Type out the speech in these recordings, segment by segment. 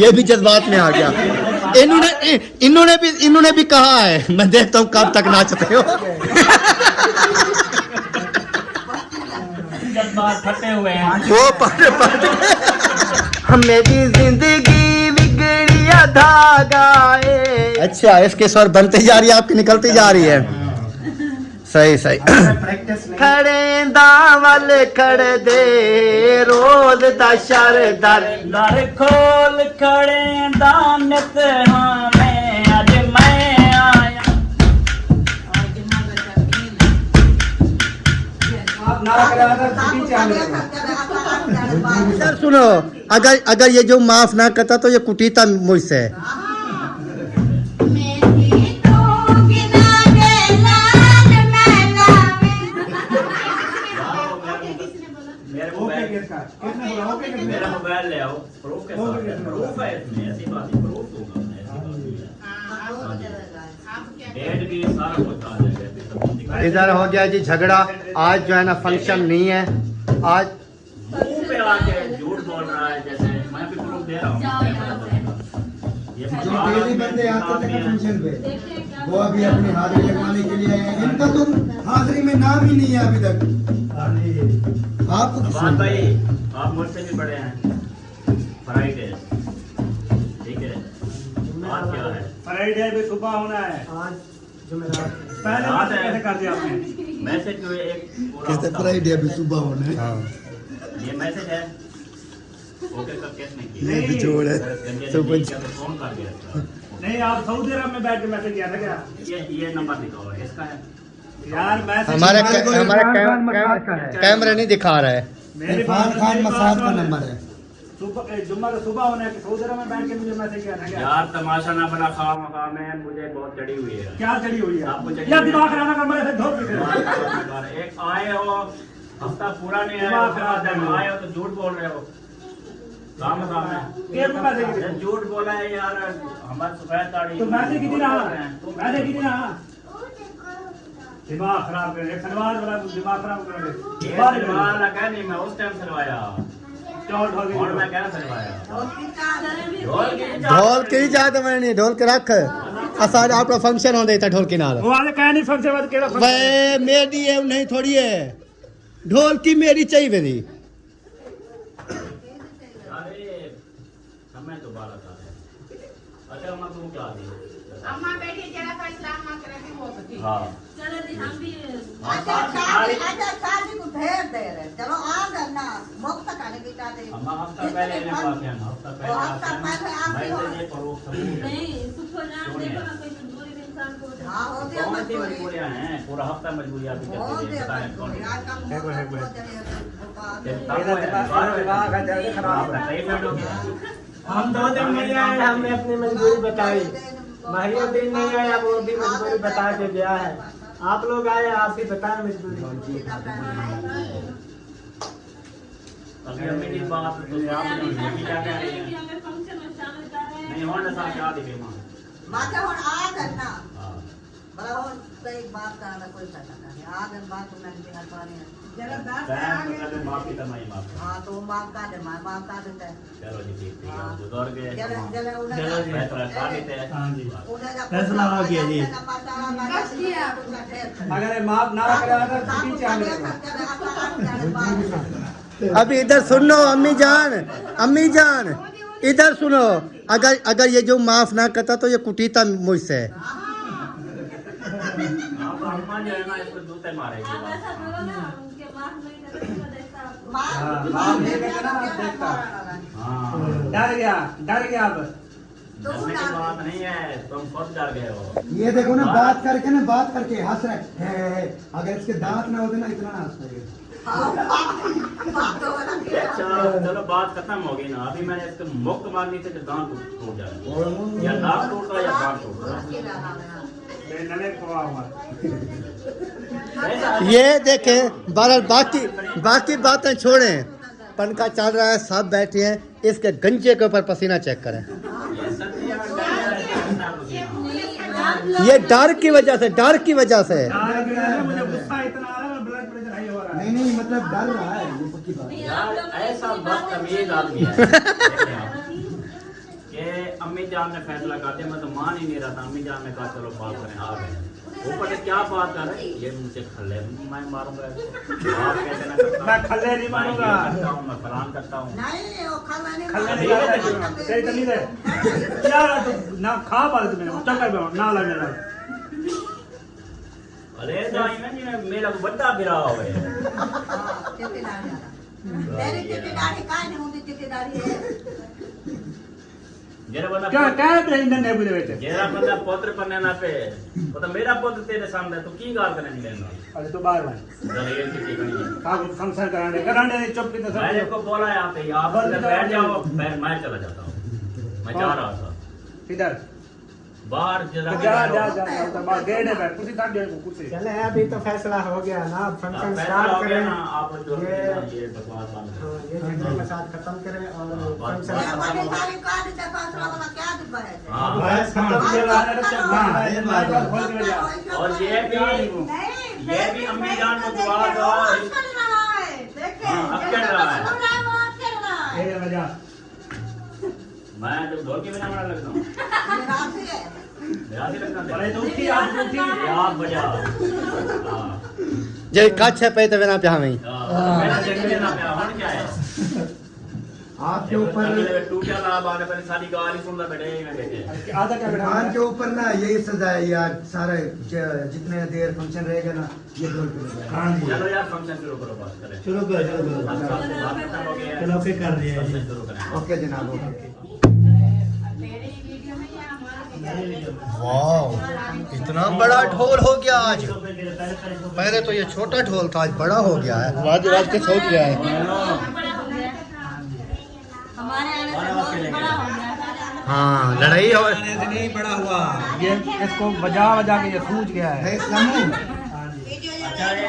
ये भी जज्बात में आ गया। इन्होंने भी कहा है, मैं देखता हूँ कब तक नाचते हो। जज्बात फटे हुए हैं वो पट मेरी जिंदगी बिगड़िया धागा है। अच्छा, इसके स्वर बनते जा रही है, आपकी निकलती जा रही है। सही सही। खड़े दावल खड़े दे रोज दशर दर दर खोल खड़े दानत हमें आज मैं आया। इधर सुनो, अगर ये जो माफ ना करता तो ये कुटीता मुझसे। मेरा मोबाइल ले आओ, प्रूफ के साथ प्रूफ है इसमें, ऐसी बात नहीं, प्रूफ दूंगा मैं, ऐसी बात नहीं है। डेट भी सारा कुछ आ जाएगा। इधर हो गया जी झगड़ा। आज जो है ना फंक्शन नहीं है आज। मुंह पे आके झूठ बोल रहा है, जैसे मैं भी प्रूफ दे रहा हूँ। ये जो डेली बंदे आते थे फंक्शन पे, वो अभी अपनी हाजिरी लगवाने के लिए आए हैं। इनका तो हाजिरी में नाम ही नहीं है अभी तक। आपको बात भाई, आप मुझसे भी बड़े हैं। फ्राइडे ठीक है, आज क्या है? फ्राइडे भी सुबह होना है। आज जुमेरात पहले मैसेज कैसे कर दिया आपने? मैसेज जो एक किसने फ्राइडे अभी सुबह होना है। ये मैसेज है ओके का केस नहीं किया। ये भी जोड़ है। फोन कर दिया था। नहीं, आप सऊदी अरब में बैठ के मैसेज किया था क्या? ये नंबर दिखाओ, इसका है यार मैसेज हमारा का है। कैमरा नहीं दिखा रहा है। मेरे इरफान खान मसाद का नंबर है। जुम्मा का सुबह होना है कि सऊदी अरब में बैठ के मुझे मैसेज किया था क्या? यार तमाशा ना बना, खाम है, मुझे बहुत चढ़ी हुई है। क्या चढ़ी हुई है? आपको चढ़ी यार हुई है। दिमाग खराब ना कर, मेरे से धोख दे। एक आए हो, हफ्ता पूरा नहीं आया, दिमाग उसके खराब बाद जब है। आए हो तो झूठ बोल रहे हो। काम है ये तो मैसेज की थी। झूठ बोला है यार, हमारे सफेद दाढ़ी। तो मैसेज की थी ना, मैसेज की थी ना। दिमाग खराब कर, एक सलवार वाला दिमाग खराब कर दे। ये सलवार लगा नहीं, मैं उस टाइम सलवाया चौड़ ढोल और मैं क्या सलवाया। ढोल की जात में नहीं, ढोल के रख असाज आपका फंक्शन हो देता ढोल के नाल। वो आले कह नहीं फंक्शन बाद केड़ा वे मेरी है नहीं थोड़ी है, ढोल की मेरी चाहिए मेरी। अरे समय तो 12 साल है। अच्छा अम्मा तुम क्या दी? अम्मा बेटी जरा सा इस्लाम मां करे भी हो सकती है। हाँ चलो जी हम भी अच्छा शादी को ढेर देर है। चलो आ करना मुफ्त खाने की चाहते हैं। अम्मा हफ्ता पहले इन्हें पास है, हफ्ता पहले हफ्ता पहले आप मैं ही हो। तो ये प्रूफ सबूत है। नहीं सुख हो जाए देखो ना कोई मजबूरी में इंसान को हाँ होती है कौन सी मजबूरी। मजबूरियां हैं? पूरा हफ्ता मजबूरी आपकी होती करती है, है बताएं कौन? मजबूरी। आज का एक मिनट। हम 2 दिन नहीं आए, हमने अपनी मजबूरी बताई। महिला दिन नहीं आया, वो भी मजबूरी बता के गया है। आप लोग आए, आप ही बताएं मजबूरी। अभी अम्मी की बात तो आप नहीं क्या कह रही हैं? हमें फंक्शन में शामिल कर रहे हैं। नहीं होने साथ क्या दिखे मां। माता और आ करना हाँ बड़ा हो सही बात का ना कोई पता नहीं। आ कर बात तो मैंने हर पानी है। जरा दांत बहन आ तो गए। कहते माफ की तमाई माफ। हाँ तो माफ का दे, माफ का देता है। चलो जी ठीक है, जो दौड़ गए जरा जरा उन्हें फैसला कर लेते हैं। हाँ जी। फैसला हो गया जी। अगर ये माफ ना करा तो छुट्टी चाहिए। अभी इधर सुनो अम्मी जान इधर सुनो। अगर ये जो माफ ना करता तो ये कुटीता मुझसे। आप अम्मा जो है ना इसको जूते मारेगी। आप ऐसा करो ना उनके माफ नहीं करते तो देखता आपको। माफ नहीं करना देखता। हाँ डर गया अब। डरने की बात नहीं है, तुम खुद डर गए हो। ये देखो ना, बात करके हंस रहे हैं। अगर इसके दांत ना होते ना इतना ना हंस रहे। चलो बात खत्म हो गई ना। अभी मैंने इसको मुक्त मारनी थी कि दांत टूट जाए, या नाक टूट रहा या दांत टूट रहा। नले को हुआ। ये देखे बहरहाल बाकी बातें छोड़ें। पंखा चल रहा है, सब बैठे हैं, इसके गंजे के ऊपर पसीना चेक करें। ये डर की वजह से मुझे गुस्सा इतना आ रहा है, ब्लड प्रेशर हाई हो रहा है। नहीं मतलब डर रहा है, ये पक्की बात है। यार ऐसा बदतमीज आदमी है ये अम्मी जान ने फैसला कर दिया, मैं तो मान ही नहीं रहा था। अम्मी जान ने कहा चलो बात करें, आ गए। ऊपर से क्या बात कर रहे, ये मुझे खल्ले मैं मारूंगा, आप कैसे ना करता मैं खल्ले नहीं मारूंगा, मैं फलान करता हूँ। नहीं वो खाना नहीं खल्ले नहीं करता, तेरी तमीज है यार, तू ना खा पाले तुम्हें चक्कर में ना लग रहा। अरे जाई ना जी मेरा बड़ा बिरा होवे, तेरी चिट्ठीदारी काहे नहीं होती, चिट्ठीदारी है जेरा बंदा क्या क्या है इंडियन नेवी दे विच, जेरा बंदा पुत्र पन्ने ना पे, वो तो मेरा पुत्र तेरे सामने, तू की गाल करने लेना। अरे तो बाहर भाई जरा ये चिट्ठी करनी है, का फंक्शन कराने चुप की तो मैंने को बोला यहाँ पे आप अंदर बैठ जाओ, मैं चला जाता हूँ, मैं जा रहा था इधर बाहर जरा जा जा जा जा बाहर गेट है, कुर्सी काट दे कुर्सी। चले अभी तो फैसला हो गया ना, फंक्शन फैसला स्टार्ट हो गया करें, ना, आप जो ये ये बकवास बंद करो। हाँ, ये झंडे के साथ खत्म करें और फंक्शन ये खत्म बड़ी हो। सारी काट दे, फैसला वाला क्या दिखा है हाँ, बस खत्म हाँ, किया हाँ, है, हाँ, ये बात खोल के जा। और ये भी अम्मी जान को दुआ दो। हाँ, अब कर रहा है। ये मजा मैं जब ढोल के बिना बना लगता हूँ, मेरा भी लगता अरे है तो उठी आप उठी आप बजा। हाँ, जे कच्छ है पे तो बिना प्याह में मेरा जंगल लेना पे और क्या है, आपके ऊपर टूटा ला बाने पर सारी गाली सुनता बैठे मैं बैठे। आधा क्या बैठा कान के ऊपर ना यही सजा है यार, सारे जितने देर फंक्शन रहेगा ना ये ढोल पे बजाएगा। हाँ जी चलो यार फंक्शन शुरू करो, बात करें। शुरू करो अब साथ बात खत्म हो गई है, चलो फिर कर दिया फंक्शन शुरू करें। ओके जनाब ओके। वाह इतना बड़ा ढोल हो गया आज, पहले तो ये छोटा ढोल था, आज बड़ा हो गया है, वाज वाज के हो गया है। हमारे आने से बहुत बड़ा हो गया। हाँ लड़ाई हो, नहीं बड़ा हुआ ये, इसको बजा बजा के ये सूझ गया है। है इस्लामू अच्छा ये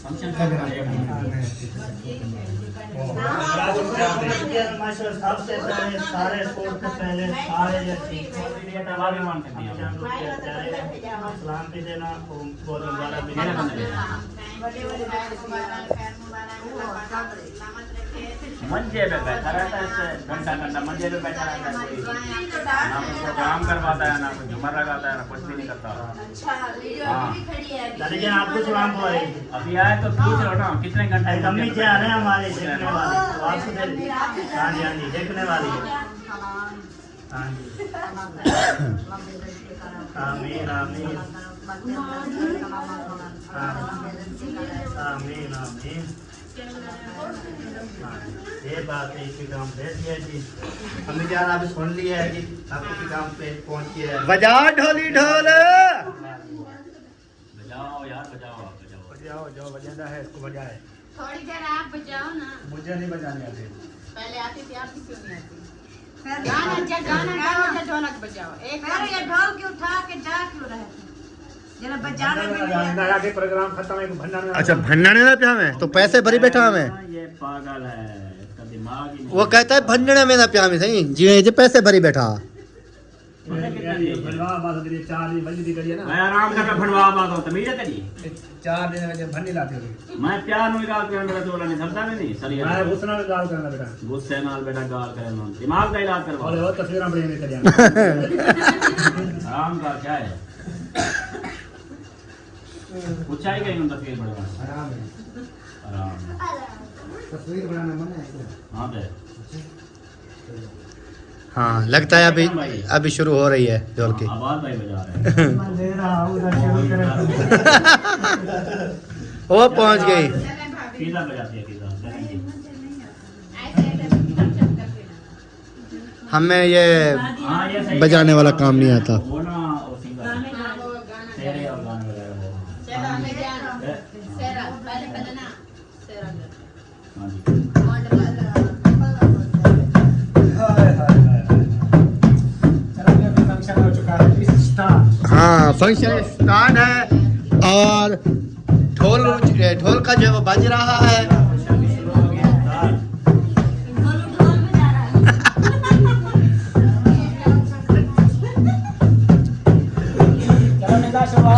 फंक्शन शुरू करें। सबसे पहले सारे स्पोर्ट के पहले सारे ये दवा भी मान कर दिया। सलाम भी देना, बहुत मुबारक भी मेरा देना। बंदा है। मंजे पे बैठा रहता है, इससे घंटा घंटा मंजे पे बैठा रहता है, कोई ना कोई प्रोग्राम करवाता है, ना कोई झूमर लगाता है, ना कुछ भी नहीं करता। लेकिन आपको सलाम तो आएगी। अभी आए तो पूछ रहा ना कितने घंटे अम्मी जी आ रहे हैं हमारे देखने वाले, तो आपको हाँ जी हाँ जी देखने वाली है। हाँ जी आमीन आमीन आमीन आमीन। ये बात है, इसी काम दे दिया जी। अम्मी जान आप सुन लिया है जी, आपको इसी काम पे पहुंच गया है। बजा ढोली ढोल। बजाओ यार बजाओ, आप बजाओ। बजाओ जो बजाना है इसको बजाए, थोड़ी देर आप बजाओ ना, मुझे नहीं बजाने आते। पहले आती थी, आपकी क्यों नहीं आती? गाना गाओ, ढोलक बजाओ। एक ये ढोल क्यों उठा के जा क्यों रहे थे? जरा बजाने में नहीं आता। नया के प्रोग्राम खत्म है, भंडारा में। अच्छा भंडाने ना प्याह में तो पैसे भरी बैठा हमें, ये पागल है, इसका दिमाग ही नहीं। वो कहता है भंडने में ना प्याह में सही जी, पैसे भरी बैठा। भंडवा बात होती है, 4 दिन बंदी करिए ना, मैं आराम करके भड़वा बात होता मेरी तेरी। 4 दिन में भंडी लाते हो। मैं प्यार में गाल कर मेरा चोला नहीं समझता नहीं सर मैं घुसना में गाल करना बेटा, गुस्से नाल बेटा गाल करे ना, दिमाग का इलाज करवा। और वो तस्वीरें बड़ी में करिया। आराम का क्या है, पूछा ही गई उन तस्वीर बढ़वा। आराम है, आराम तस्वीर बनाना मन है क्या? हाँ बे हाँ लगता है अभी शुरू हो रही है ढोल की। आवाज भाई बजा रहे हैं। मैं दे रहा हूँ, उधर शुरू करें। वो पहुंच गई। पिज़्ज़ा बजाती है पिज़्ज़ा। हमें ये हाँ ये सही बजाने वाला काम नहीं आता। वो ना वो सिंगर तेरे और गाने वगैरह वो। हाँ जी फंक्शन हो चुका है, स्टार्ट। हाँ फंक्शन स्टार्ट है और ढोल का जो है वो बज रहा है।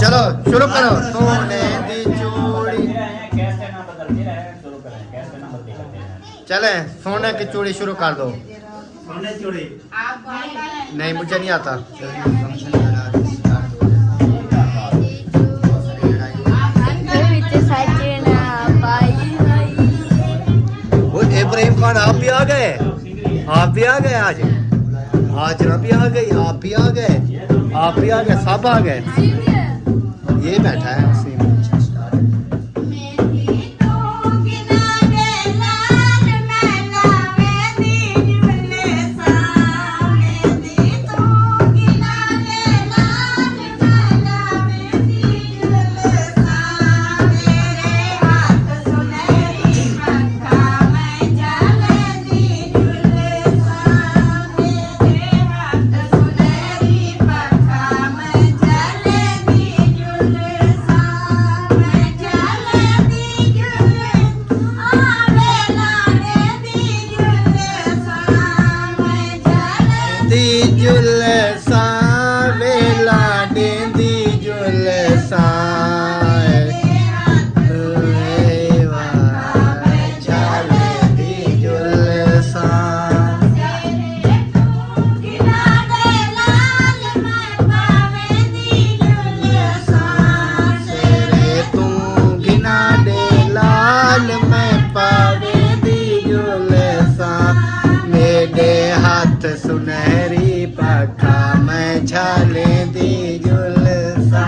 चलो शुरू करो। सोने दी चूड़ी, कैसे ना बदलते रहे शुरू करें, कैसे ना बदलते हैं। चले सोने की चूड़ी शुरू कर दो। सोने चूड़ी आप नहीं मुझे नहीं आता। वो इब्राहिम खान आप भी आ गए, आप भी आ गए आज, हाजरा भी आ गई, आप भी आ गए, आप भी आ गए, सब आ गए। ये बैठा है वसीम। सुनहरी पखा मैं छाले दी जुलसा,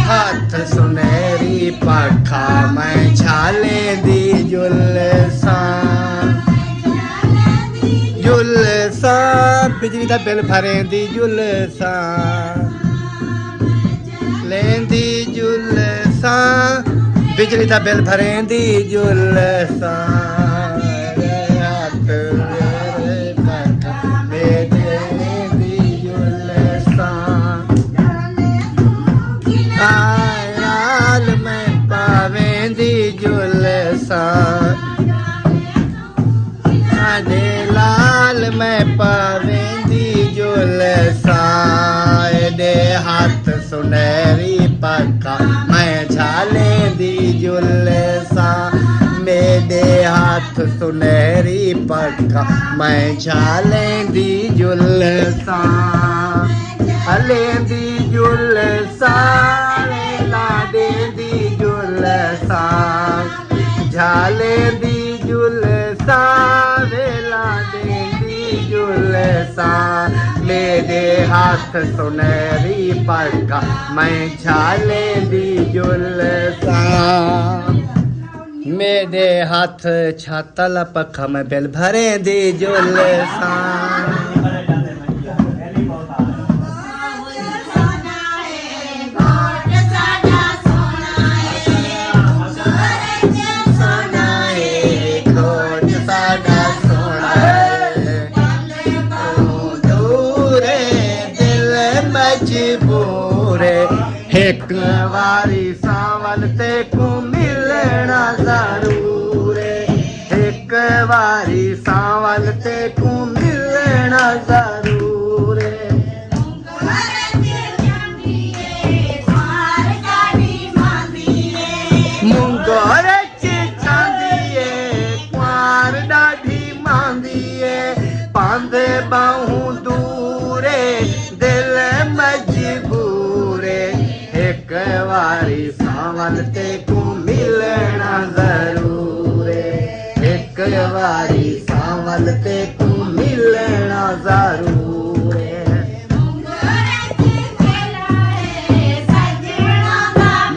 हाथ सुनहरी पखा मैं छाले दी जुलसा, जुलसा बिजली दा बिल भरेंदी जुलसा, लेंदी जुलसा बिजली दा बिल भरेंदी जुलसा, लाल मैं पावेंदी जुलसा, दे हाथ सुनहरी पक्का मैं झालेंदी जुलसा, मेरे हाथ सुनहरी पक्का मैं झालेंदी जुलसा, लेंदी जुलसा ला देंदी जुलसा, झाले दी जुलसा वेला देंदी जुलसा, मेरे हाथ सुनहरी पक्का मैं झाले दी जुलसा, मेरे हाथ छातल पक्का मैं बिल भरे दी जुलसा। एक वारी सावल ते को मिलना जरूर, एक वारी सावल ते को मिलना जरूर, मुंगोर चांदिए कुआर डाढ़ी मांदिए, पांदे बाहू दूरे दिल मजबूरे, एक वारी सावल ते को मिलना जरूर, एक वारी सावल ते को मिलना जरूर,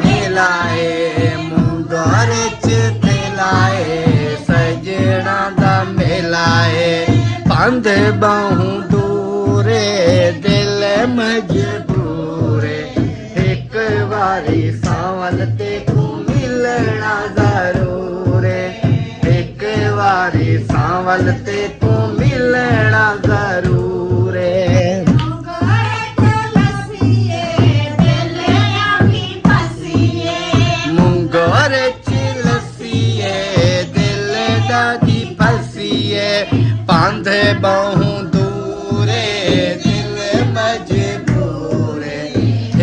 मिलाए मुंगोर च लाए सजना दा मिलाए, पंध बाहू दूरे दिल मजबूरे, एक वारी सावल ते को मिलना जरूर, एक वारी सावल ते को मिलना जरूर, मुंगोर च लस्सीए दिल दी फसीए, पांध बाहू दूरे दिल मजबूरे,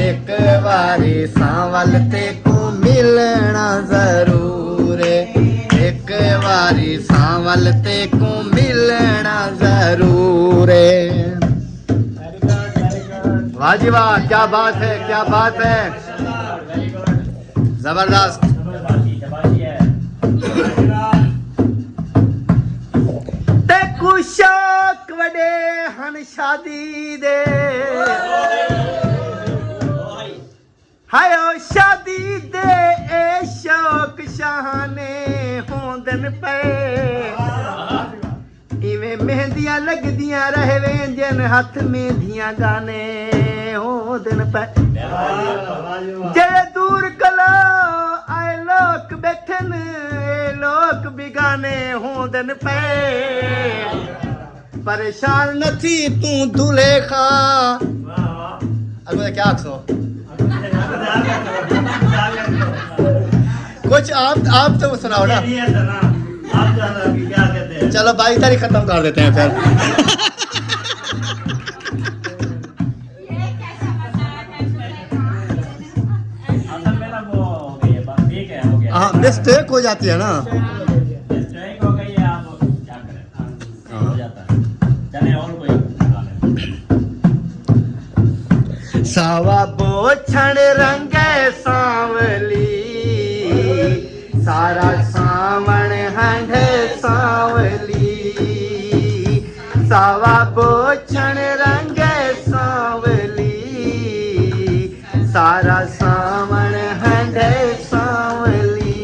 एक वारी सावल ते को मिलना जरूर, एक वारी सावल ते को मिलना वाह जी वाह, क्या बात है, क्या बात है, वेरी गुड, जबरदस्त। शाबाशी है। ते कुशाक वडे हन शादी दे, हायो शादी दे ए शौक शाहाने होंदन पे, इवें मेहंदियां लगदियां रहवे जन हथ मेहंदियां गाने होंदन पे, जे दूर कलो आए लोक बैठन ए लोक बिगाने होंदन पे, परेशान न थी तू दूल्हे खा। अगले क्या आखो कुछ आप तो सुनाओ ना। आप जाना कि क्या कहते हैं। चलो भाई इधर ही खत्म कर देते हैं फिर। असल में ना वो हो गई है बात, ठीक है, हो गया, हाँ मिस्टेक हो जाती है ना। स्ट्राइक हो गई है, आप क्या करें, हो जाता है। चले और कोई गाने। सावा बोछण रंगे सांवली, सारा सावण हंड सांवली, सावा बोछण रंगे सांवली, सारा सावण हंड सांवली,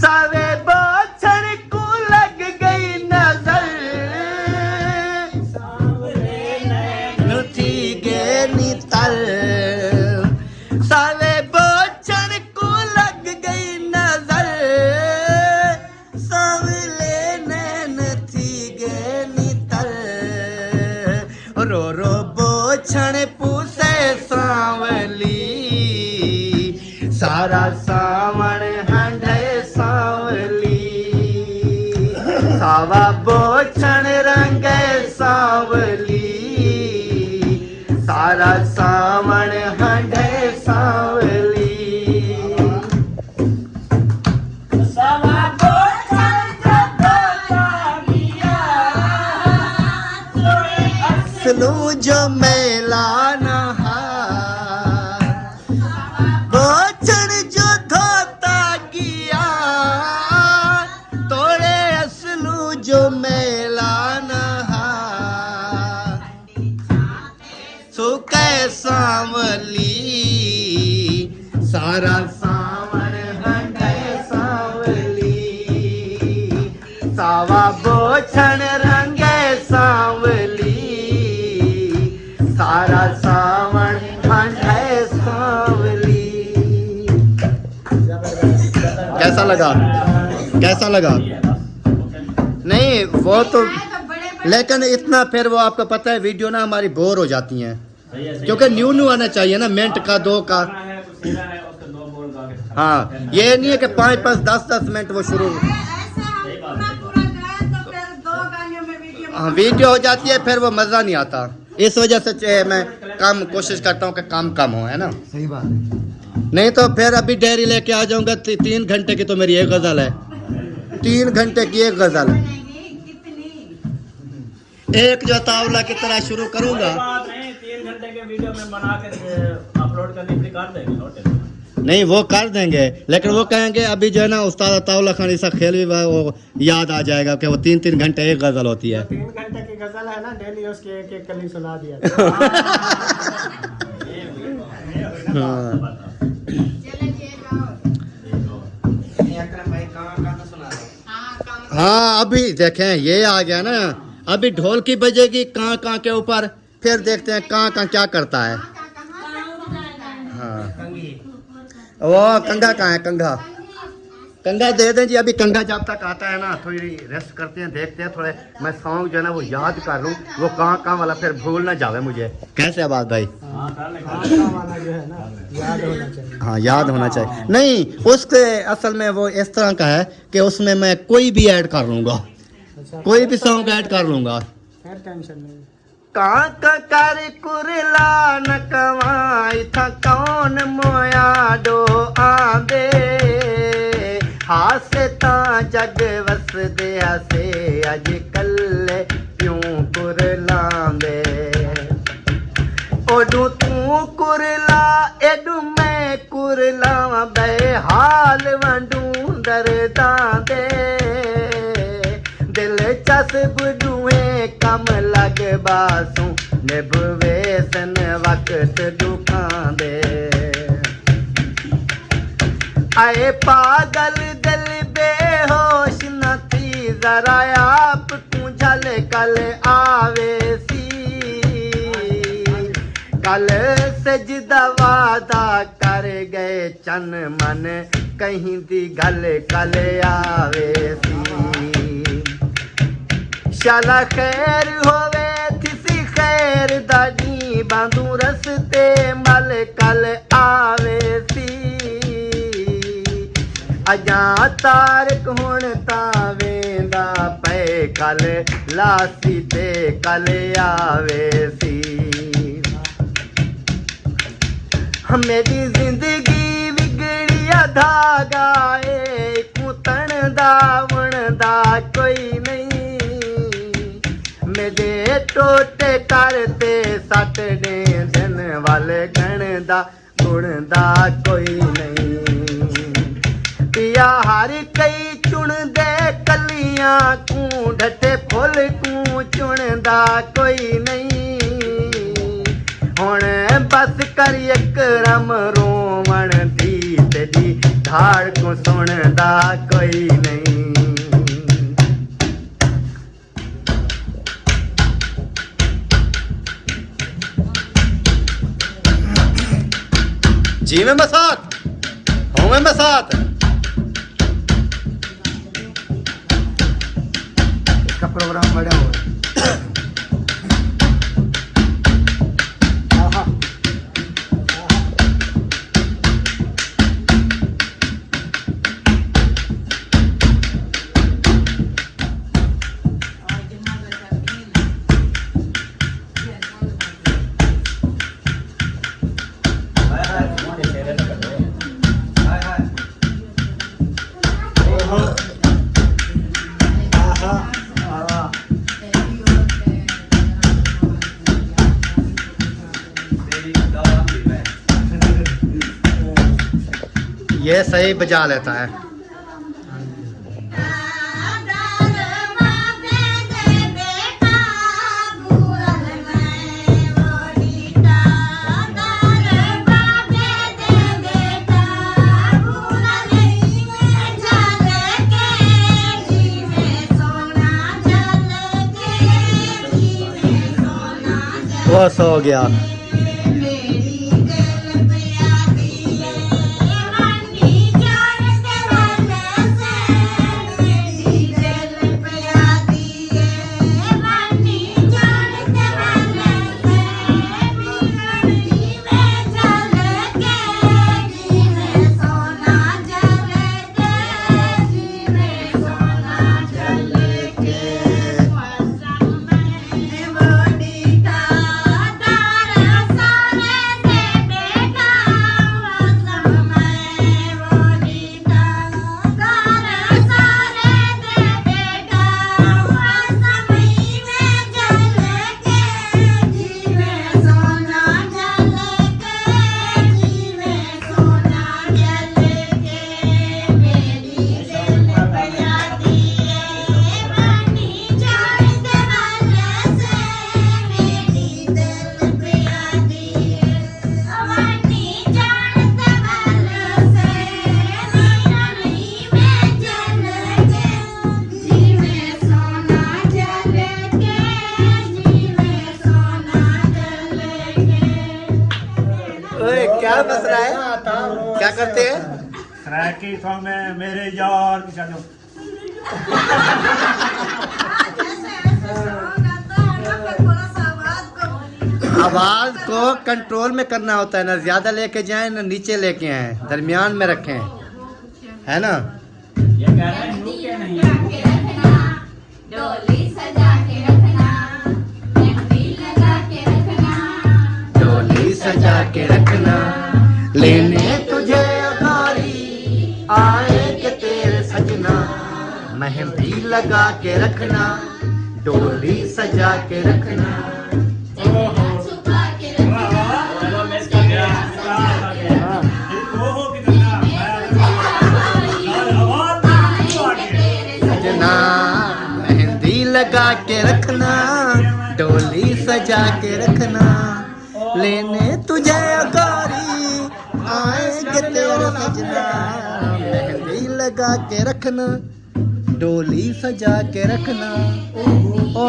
सावे बोछण को लग गई नजर, नुथी गे नितल, सावे बोछण को लग गई नजर, सावले नैन थी गे नितल, रो रो बोछण पूसे सांवली, सारा सावण हंडे सांवली, सावा बोछण रंगे सांवली, सारा सावण हंडे सांवली, सावा बोछण असलू जो मेला नहा, बोछण जो धोता किया, तोड़े असलू जो मेला नहा, सुके सांवली, सारा सावन हंडे सांवली, सावा बोछण रंगे सांवली, सारा सावन हंडे सांवली। कैसा लगा, कैसा लगा? नहीं वो तो, लेकिन इतना फिर वो आपको पता है वीडियो ना हमारी बोर हो जाती हैं, सही है, सही क्योंकि है। न्यू आना चाहिए ना, मिनट का 2 का। गाना है, कुछ सीधा है, उसके दो बोल गा के खत्म। हाँ ये नहीं है कि 5-5 10-10 मिनट वो शुरू। ऐसे हम पूरा गाए तो फिर 2 गानों में वीडियो हाँ वीडियो हो जाती है फिर वो मज़ा नहीं आता, इस वजह से मैं कम कोशिश करता हूँ कि कम हो, है ना। सही बात है। नहीं तो फिर अभी डायरी लेके आ जाऊंगा, 3 घंटे की तो मेरी एक गज़ल है, 3 घंटे की एक गज़ल, कितनी एक जो तावला की तरह शुरू करूंगा। कोई बात नहीं, 3 घंटे के वीडियो में बना के अपलोड करने के लिए कर देंगे, नो टेंशन। नहीं वो कर देंगे, लेकिन वो कहेंगे अभी जो है ना उस्ताद तावला खानी सा खेल भी वो याद आ जाएगा कि वो 3-3 घंटे एक गज़ल होती है। 3 घंटे की गजल है ना, डेली उसकी एक कली सुना दिया। हाँ। चले जे जाओ। हाँ काम हाँ अभी देखें ये आ गया ना, अभी ढोल की बजेगी कहाँ के ऊपर, फिर देखते हैं कहाँ क्या करता है। हाँ वो कंघा कहाँ है, कंघा दे दें जी। अभी कंघा जब तक आता है ना थोड़ी रेस्ट करते हैं, देखते हैं थोड़े, मैं सॉन्ग जो है ना वो याद कर लूँ, वो कहाँ वाला फिर भूल ना जावे मुझे। कैसे आवाज भाई? हाँ, कर ले, कर ले। आशा वाला जो है ना, याद होना चाहिए। हाँ याद होना चाहिए। नहीं उसके असल में वो इस तरह का है कि उसमें मैं कोई भी ऐड कर लूँगा, अच्छा, कोई भी सॉन्ग ऐड कर लूँगा। फिर टेंशन नहीं। कांक कर कुरला न कमाई था कौन मोया डो आंदे, हासे ता जग वस दिया से अज कल क्यों कुरलांदे। जदू तू कुरला एडू मैं कुरला बे हाल वंडू दर्दां दे दिल चस्ब दुए कम लग बासू निभवे सन वक्त दुखां दे आए पागल दिल बेहोश न थी जरा आप तू झल कल आवे सी कल सजदा वादा कर गए चन मन कहीं दी गल कल आवे सी शाला खैर होवे थिसी खैर दादी बांधू रस्ते मल कल आवे सी अजा तारक हुण तां वेंदा पे कल लासी ते कल आवे सी मेरी जिंदगी बिगड़िया धागा ए कुतण दा वणदा कोई नहीं मेरे टोटे करते सट दे दिन वाले गण दा गुण दा कोई नहीं पिया हर कई चुन दे कलियां कू ढटे फुल कू चुनदा कोई नहीं हुण बस कर एक रम रोवण दी तेरी धाड़ को सुनदा कोई नहीं जी में साथ हूँ मैं साथ इसका प्रोग्राम बड़ा हुआ है ये सही बजा लेता है वो सो गया क्या बस रहा है क्या करते हैं की सॉन्ग में मेरे यार की शादी आवाज को कंट्रोल में करना होता है ना ज्यादा लेके जाएं ना नीचे लेके आए दरमियान में रखें है ना ये कह रहा है यूं क्या नहीं है डोली सजा के रखना मेहंदी लगा के रखना डोली सजा के रखना लेने तुझे अगारी आए के तेरे सजना मेहंदी लगा के रखना डोली सजा के रखना छुपा के रखना लगा के रखना, डोली सजा के रखना, लेने तुझे अगारी आएंगे तेरे सजना। मेहंदी लगा के रखना, डोली सजा के रखना। ओहो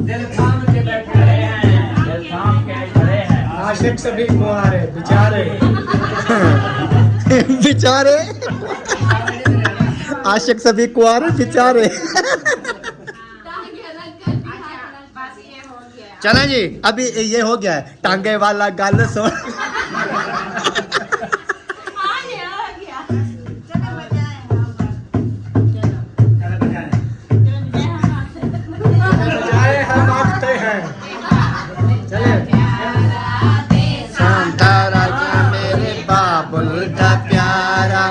दिल थाम के बैठे हैं, दिल थाम के खड़े हैं। आशिक सभी कुंवारे बेचारे, बेचारे आशिक सभी कुंवारे बेचारे। चला जी, अभी ये हो गया है टांगे वाला गल सुन। बजाए हम आते हैं। चले शांता राजा मेरे बाबुल का प्यारा,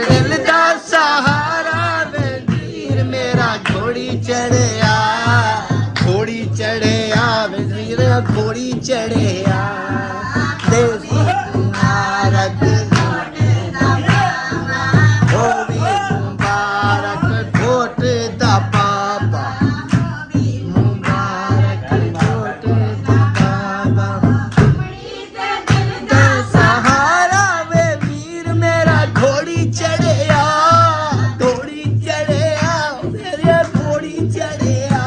दिल दा सहारा वे वीर मेरा घोड़ी चढ़े आ, घोड़ी चढ़े आ वे वीर घोड़ी चढ़े आ। देश मुबारक हो वीर मुबारक घोट दा पापा, मुबारक घोट दा पापा। सहारा वे वीर मेरा घोड़ी चढ़े आ, घोड़ी चढ़े आ मेरे घोड़ी चढ़े आ।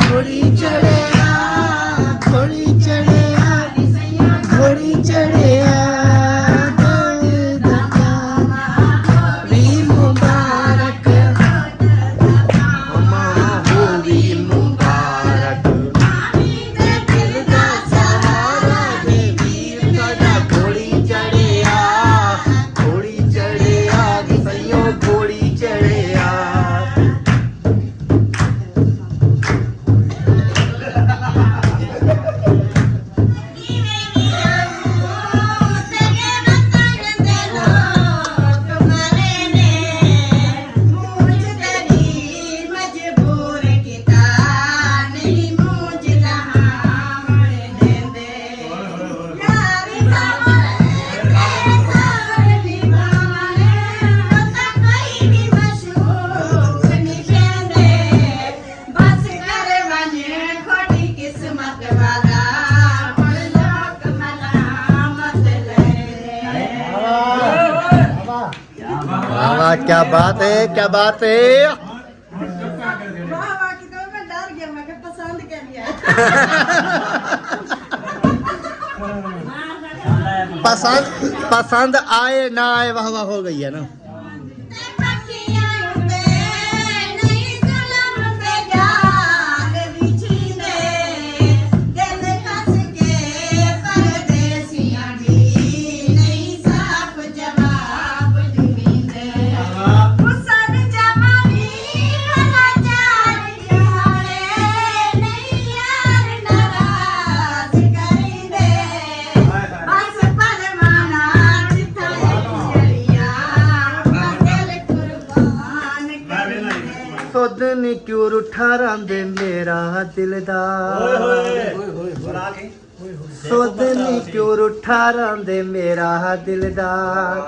घोड़ी चढ़े आ, घोड़ी चढ़े आ, घोड़ी चढ़े आ। वीर मुबारक हो वीर मुबारक, दिल दा सहारा वे वीर साडा घोड़ी चढ़े आ, घोड़ी चढ़े आ सैयों घोड़ी चढ़े आ। वाह वाह, क्या बात है, क्या बात है। पसंद पसंद आए ना आए वाह वाह हो गई है ना। सुदनी क्यों रूठा रंदे मेरा दिलदार, सुदनी क्यों रूठा रंदे मेरा दिलदार।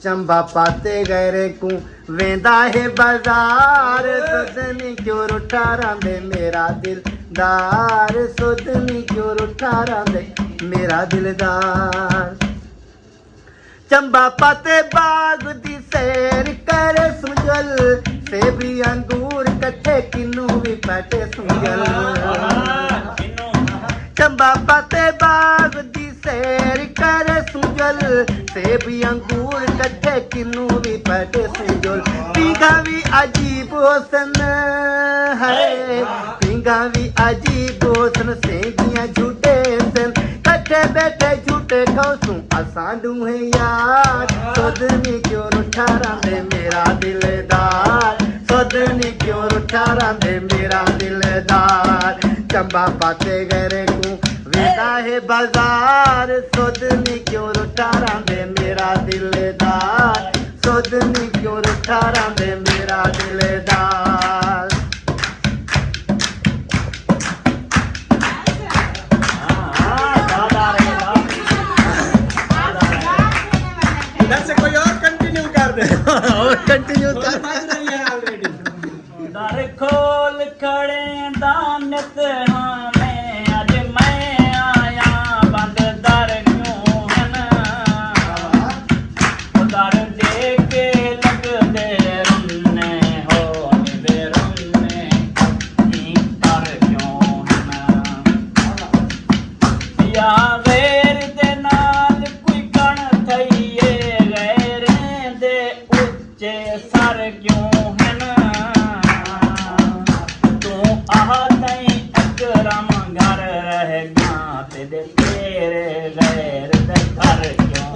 चंबा पाते गैरे को वेंदा है बाजार, सुदनी क्यों रूठा रंदे मेरा दिलदार, सुदनी क्यों रूठा रंदे मेरा दिलदार। चंबा पाते बाग दी सैर करे सुजल, सेबी अंगूर कट्ठे किन्नू भी पैटे सुजल। चंबा पाते बाग दी सैर करे सुजल, सेबी अंगूर कट्ठे किन्नू भी पैटे सुजल। पींगा भी अजीब होसन है, पींगा भी अजीब होसन, सेगियां झूठे सन, कट्ठे बैठे झूठे खाऊं असां डूहे यार। सुदनी क्यों रूठा रंदे मेरा दिलदार, सुदनी क्यों रूठा रंदे मेरा दिलदार। चंबा पाते गरे को वेंदा है बाजार, सुदनी क्यों रूठा रंदे मेरा दिलदार, दुध नी क्यों रुठा रांदे मेरा दिलदार इधर से कोई और कंटिन्यू कर दे और कंटिन्यू बज रही है ऑलरेडी दर खोल खड़े दानत हमें अज मैं आया बंद दर क्यों है ना दर दे के लग दे रुन्ने हो निवे रुन्ने की दर क्यों है ना या गैर दे नाल कोई कण थईए गैर दे उच्चे सर क्यों है ना तू आह तई अकरम घर रह गया तेरे गैर दे घर क्यों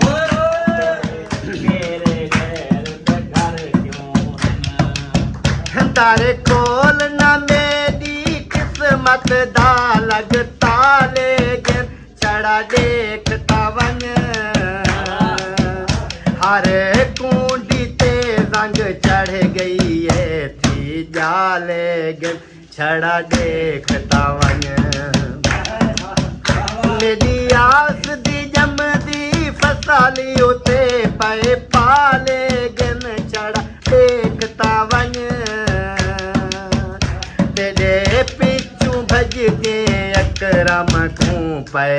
तेरे गैर दे घर क्यों है ना तारे कोल ना मेरी किस्मत दा लगता लेकिन छड़ा देखता वन हर कुंडी ते रंग चढ़ गई है थी जाले गिन छड़ा देखता वन मेरी आस दी जमदी फसाली उते पे पाले गिन छड़ा देखता वन तेरे पिछू भज के अकरम को पे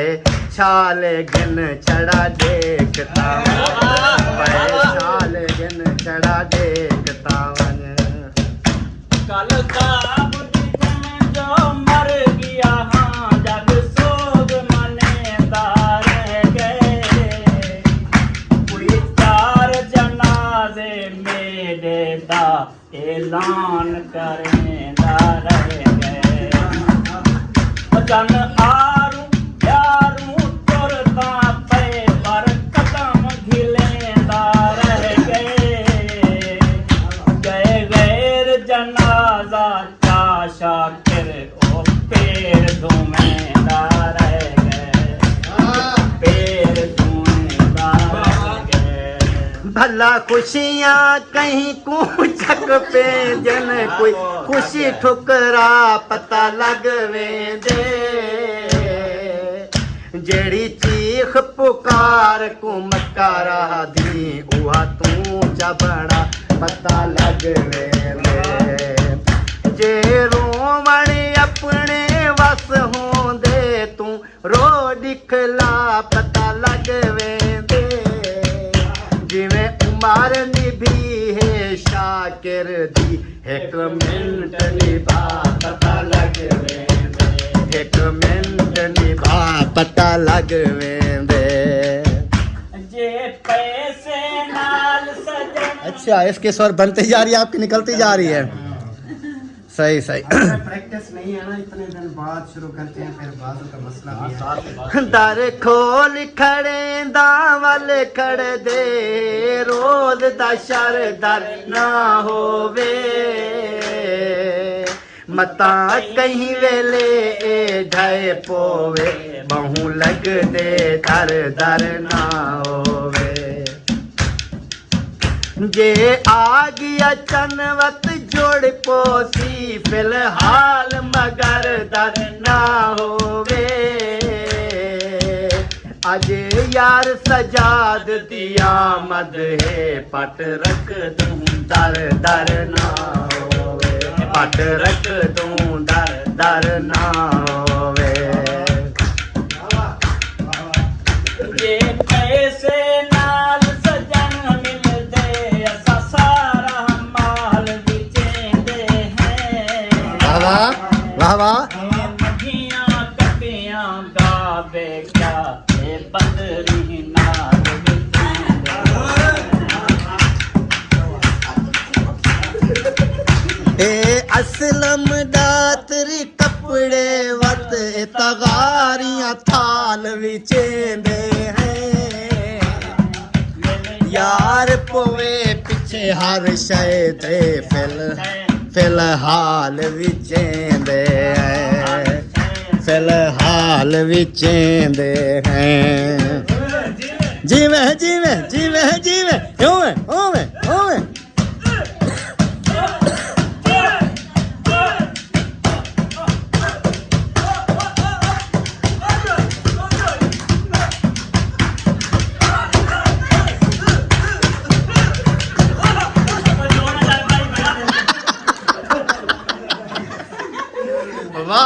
छाल गिन छड़ा देखता पे छाल गिन छड़ा देखता वन कल का बुद्धिम जो मर गया हाँ जग सोग मनेदार गए कोई चार जनाजे मेरे दा ऐलान करेंदा रह गए जन आरू यारू तुरता पे पर कदम घिलेंदा रह गए गैर जनाजा चाशा कर ओ पेड़ धुमेंदार रह गए पेड़ धुमेंदार रह गए भला खुशियाँ कहीं कूचक पे जन कोई खुशी ठुकरा पता लग वेंदे जेड़ी चीख पुकार को मकारा दी उहा तू जबड़ा पता लग वेंदे जे रोवण अपने वस होंदे तू रो दिखला पता लग वेंदे जिवें उमर निभी है शाकिर दी एक मिनट निभा पता लग वेंदे एक मिनट निभा पता लग वेंदे जे पैसे नाल सजन अच्छा इसके स्वर बनते जा रही है आपकी निकलती जा रही है सही सही प्रैक्टिस नहीं है ना इतने दिन बाद शुरू करते हैं फिर बाजू का मसला भी है दर खोल खड़े दावल खड़ दे रोज दा शर दर ना होवे मता कहीं वेले ए ढाए पोवे बहु लग दे दर दर ना होवे जे आ गया चनवत जोड़ पोसी फिलहाल मगर दर ना होवे अजे यार सजाद दिया मद है पट रख दूं दर दर ना होवे पट रख दूं दर दर ना होवे जे पैसे नाल सजन मिलदे असा सारा माल विचेंदे हैं वाह वाह वाह मघियां कटियां गावे क्या ए बंदरी नाल विचेंदे ए असलम दातरी कपड़े वत तगारियां थाल विचेंदे हैं यार पोवे पीछे हर शय ते फिलहाल विचेंदे हैं फिलहाल विचेंदे हैं जीवे जीवे जीवे जीवे ओवे ओवे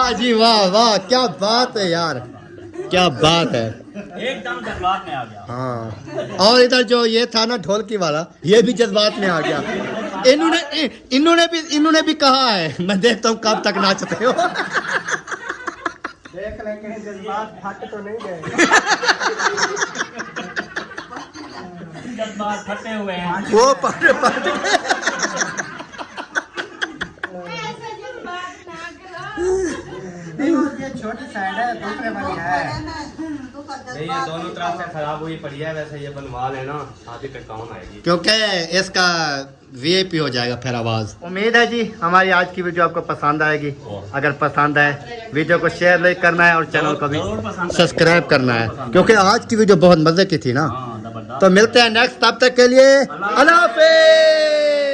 वाह जी वाह वाह, क्या बात है यार, क्या बात है। एकदम जज्बात में आ गया। हाँ, और इधर जो ये था ना ढोलकी वाला, ये भी जज्बात में आ गया। इन्होंने भी कहा है, मैं देखता हूँ कब तक नाचते हो। देख ले कहीं जज्बात फट तो नहीं गए। जज्बात फटे हुए हैं। वो पट पट ये छोटी साइड है, दूसरे वाली है। नहीं, ये दोनों तरफ से खराब हुई पड़ी है, वैसे ये बनवा लेना, शादी पे काम आएगी। क्योंकि इसका VIP हो जाएगा फिर आवाज। उम्मीद है जी हमारी आज की वीडियो आपको पसंद आएगी। अगर पसंद आए वीडियो को शेयर लाइक करना है और चैनल को भी जरूर पसंद आएगी। सब्सक्राइब करना है, क्योंकि आज की वीडियो बहुत मजे की थी ना। हाँ, जबरदस्त। तो मिलते हैं नेक्स्ट, तब तक के लिए अल्लाह हाफिज।